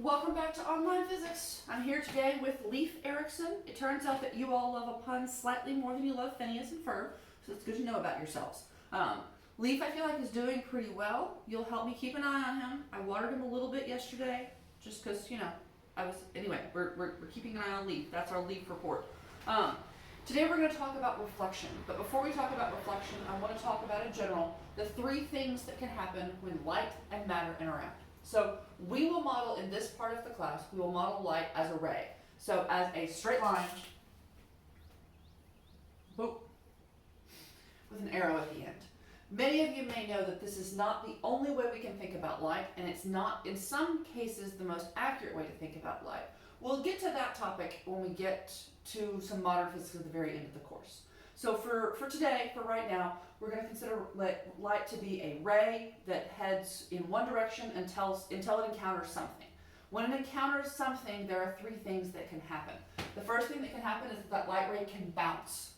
Welcome back to Online Physics. I'm here today with Leif Erikson. It turns out that you all love a pun slightly more than you love Phineas and Ferb, so it's good to know about yourselves. Leif, I feel like, is doing pretty well. You'll help me keep an eye on him. I watered him a little bit yesterday, just because, anyway, we're keeping an eye on Leif. That's our Leif report. Today we're going to talk about reflection, but before we talk about reflection, I want to talk about in general the three things that can happen when light and matter interact. So we will model in this part of the class, we will model light as a ray. So as a straight line, boop, with an arrow at the end. Many of you may know that this is not the only way we can think about light, and it's not, in some cases, the most accurate way to think about light. We'll get to that topic when we get to some modern physics at the very end of the course. So for today, for right now, we're going to consider light to be a ray that heads in one direction until it encounters something. When it encounters something, there are three things that can happen. The first thing that can happen is that light ray can bounce.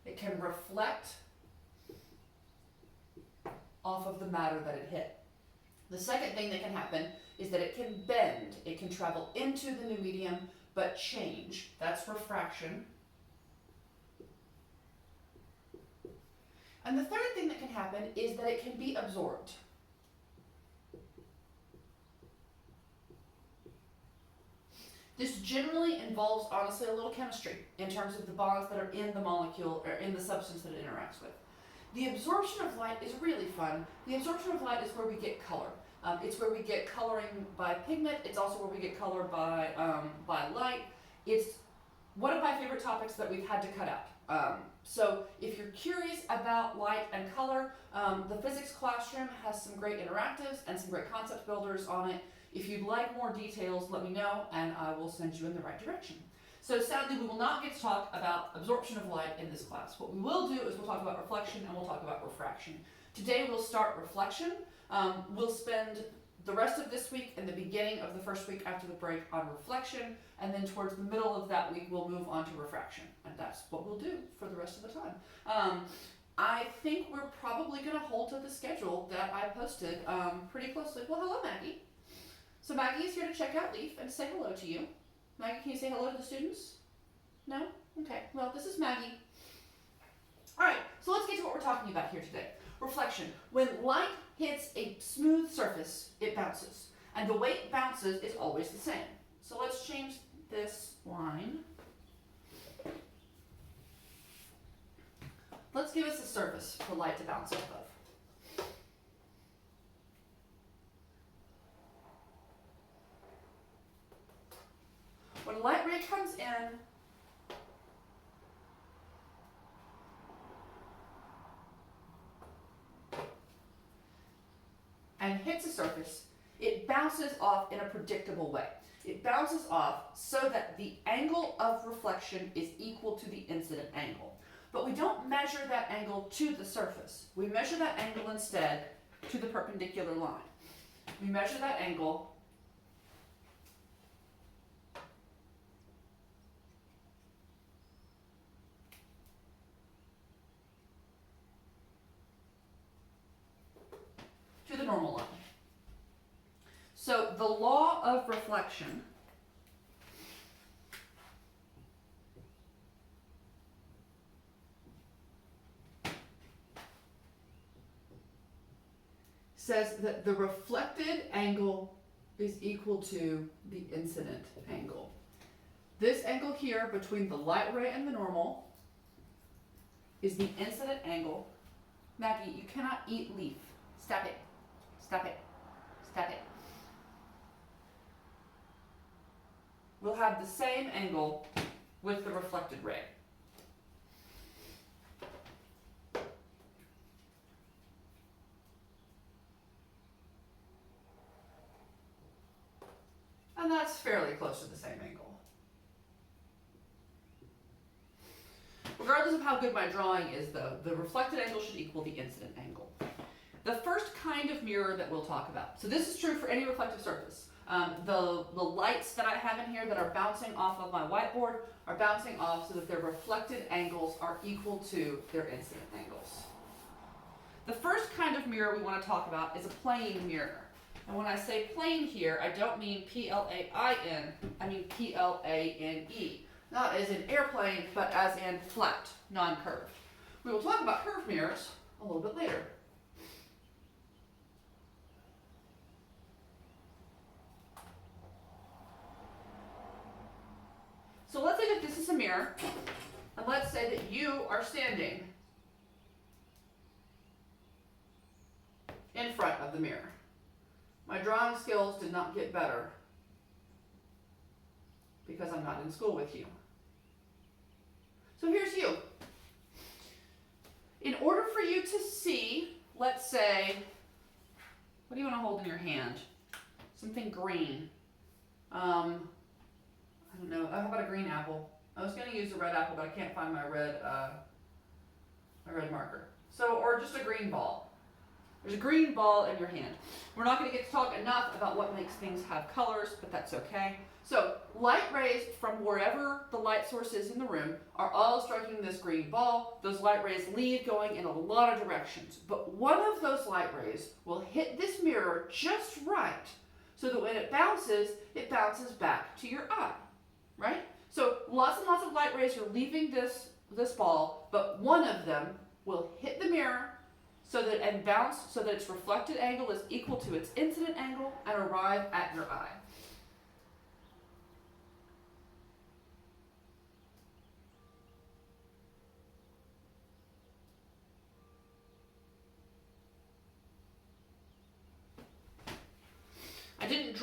It can reflect off of the matter that it hit. The second thing that can happen is that it can bend. It can travel into the new medium, but change. That's refraction. And the third thing that can happen is that it can be absorbed. This generally involves, honestly, a little chemistry in terms of the bonds that are in the molecule or in the substance that it interacts with. The absorption of light is really fun. The absorption of light is where we get color. It's where we get coloring by pigment. It's also where we get color by light. It's one of my favorite topics that we've had to cut out. So if you're curious about light and color, the physics classroom has some great interactives and some great concept builders on it. If you'd like more details, let me know and I will send you in the right direction. So sadly, we will not get to talk about absorption of light in this class. What we will do is we'll talk about reflection and we'll talk about refraction. Today we'll start reflection. We'll spend the rest of this week and the beginning of the first week after the break on reflection, and then towards the middle of that week we'll move on to refraction, and that's what we'll do for the rest of the time. I think we're probably going to hold to the schedule that I posted pretty closely. Well, hello Maggie. So Maggie is here to check out Leif and to say hello to you. Maggie, can you say hello to the students? No? Okay, well this is Maggie. Alright, so let's get to what we're talking about here today. Reflection. When light hits a smooth surface, it bounces. And the way it bounces is always the same. So let's change this line. Let's give us a surface for light to bounce off of. When a light ray comes in, and hits a surface, it bounces off in a predictable way. It bounces off so that the angle of reflection is equal to the incident angle. But we don't measure that angle to the surface. We measure that angle instead to the perpendicular line. We measure that angle to the normal line. So the law of reflection says that the reflected angle is equal to the incident angle. This angle here between the light ray and the normal is the incident angle. Maggie, you cannot eat leaf. Stop it. Stop it. Stop it. We'll have the same angle with the reflected ray. And that's fairly close to the same angle. Regardless of how good my drawing is though, the reflected angle should equal the incident angle. The first kind of mirror that we'll talk about. So this is true for any reflective surface. The lights that I have in here that are bouncing off of my whiteboard are bouncing off so that their reflected angles are equal to their incident angles. The first kind of mirror we want to talk about is a plane mirror. And when I say plane here, I don't mean P-L-A-I-N, I mean P-L-A-N-E. Not as in airplane, but as in flat, non-curved. We will talk about curved mirrors a little bit later. So let's say that this is a mirror, and let's say that you are standing in front of the mirror. My drawing skills did not get better because I'm not in school with you. So here's you. In order for you to see, let's say, what do you want to hold in your hand? Something green. I don't know. How about a green apple? I was going to use a red apple, but I can't find my red marker. So, or just a green ball. There's a green ball in your hand. We're not going to get to talk enough about what makes things have colors, but that's okay. So, light rays from wherever the light source is in the room are all striking this green ball. Those light rays leave going in a lot of directions, but one of those light rays will hit this mirror just right so that when it bounces back to your eye, right? So, lots and lots of light rays are leaving this ball, but one of them will hit the mirror and bounce so that its reflected angle is equal to its incident angle and arrive at your eye. I can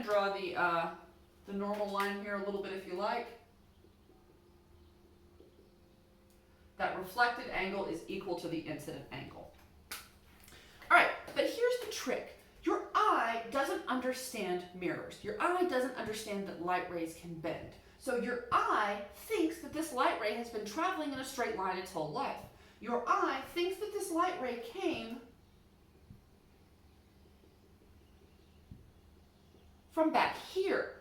draw the normal line here a little bit if you like. That reflected angle is equal to the incident angle. All right, but here's the trick. Your eye doesn't understand mirrors. Your eye doesn't understand that light rays can bend. So your eye thinks that this light ray has been traveling in a straight line its whole life. Your eye thinks that this light ray came from back here.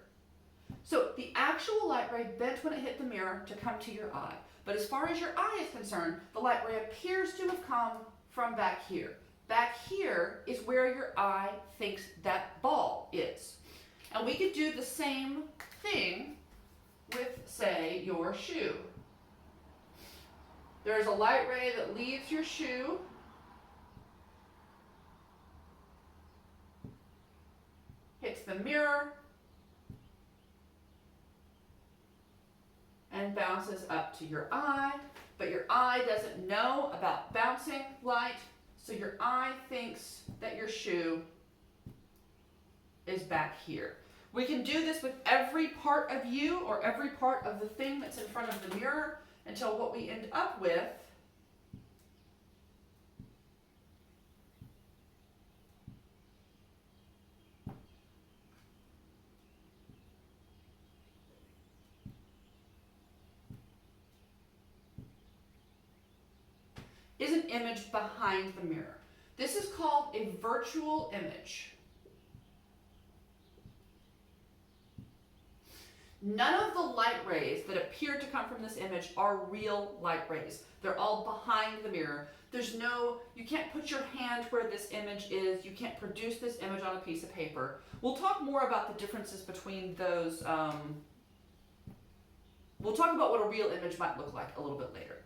So the actual light ray bent when it hit the mirror to come to your eye. But as far as your eye is concerned, the light ray appears to have come from back here. Back here is where your eye thinks that ball is. And we could do the same thing with, say, your shoe. There's a light ray that leaves your shoe hits the mirror and bounces up to your eye, but your eye doesn't know about bouncing light, so your eye thinks that your shoe is back here. We can do this with every part of you or every part of the thing that's in front of the mirror until what we end up with is an image behind the mirror. This is called a virtual image. None of the light rays that appear to come from this image are real light rays. They're all behind the mirror. You can't put your hand where this image is. You can't produce this image on a piece of paper. We'll talk more about the differences between those. We'll talk about what a real image might look like a little bit later.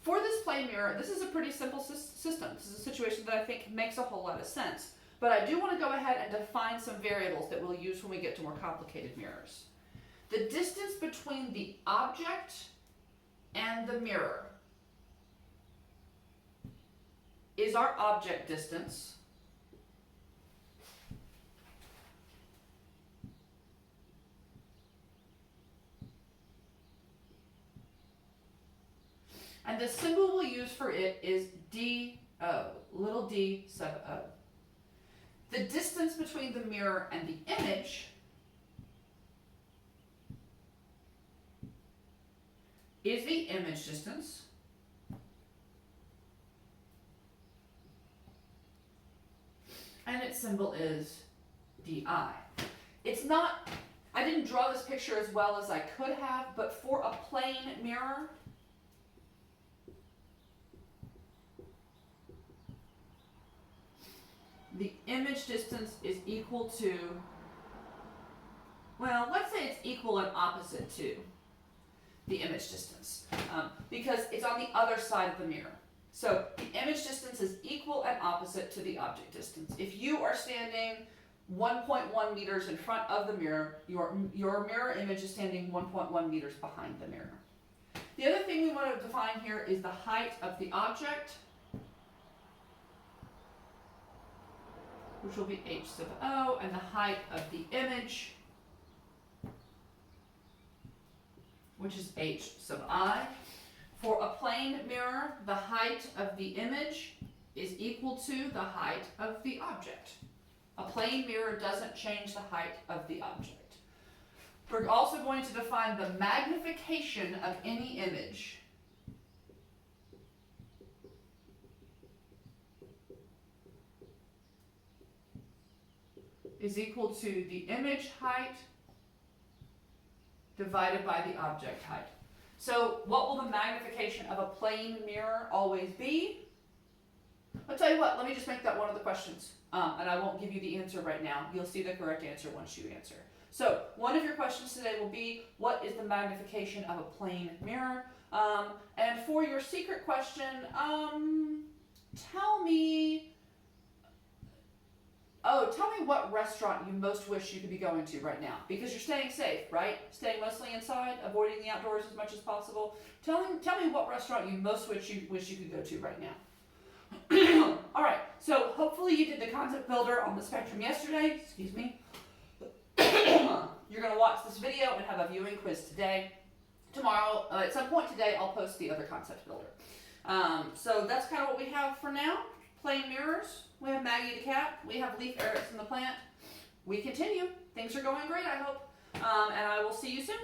For this plane mirror, this is a pretty simple system. This is a situation that I think makes a whole lot of sense. But I do want to go ahead and define some variables that we'll use when we get to more complicated mirrors. The distance between the object and the mirror is our object distance. And the symbol we'll use for it is DO, little d sub O. The distance between the mirror and the image is the image distance. And its symbol is DI. It's not, I didn't draw this picture as well as I could have, but for a plane mirror, the image distance is equal to, well, let's say it's equal and opposite to the image distance, because it's on the other side of the mirror. So the image distance is equal and opposite to the object distance. If you are standing 1.1 meters in front of the mirror, your mirror image is standing 1.1 meters behind the mirror. The other thing we want to define here is the height of the object, which will be h sub o, and the height of the image, which is h sub I. For a plane mirror, the height of the image is equal to the height of the object. A plane mirror doesn't change the height of the object. We're also going to define the magnification of any image is equal to the image height divided by the object height. So what will the magnification of a plane mirror always be? I'll tell you what, let me just make that one of the questions. And I won't give you the answer right now. You'll see the correct answer once you answer. So one of your questions today will be, what is the magnification of a plane mirror? And for your secret question, tell me what restaurant you most wish you could be going to right now, because you're staying safe, right? Staying mostly inside, avoiding the outdoors as much as possible. Tell me what restaurant you most wish you could go to right now. All right, so hopefully you did the concept builder on the spectrum yesterday. Excuse me. You're going to watch this video and have a viewing quiz today. Tomorrow, at some point today, I'll post the other concept builder. So that's kind of what we have for now. Plane mirrors. We have Maggie the cat. We have Leif Erikson the plant. We continue. Things are going great, I hope. And I will see you soon.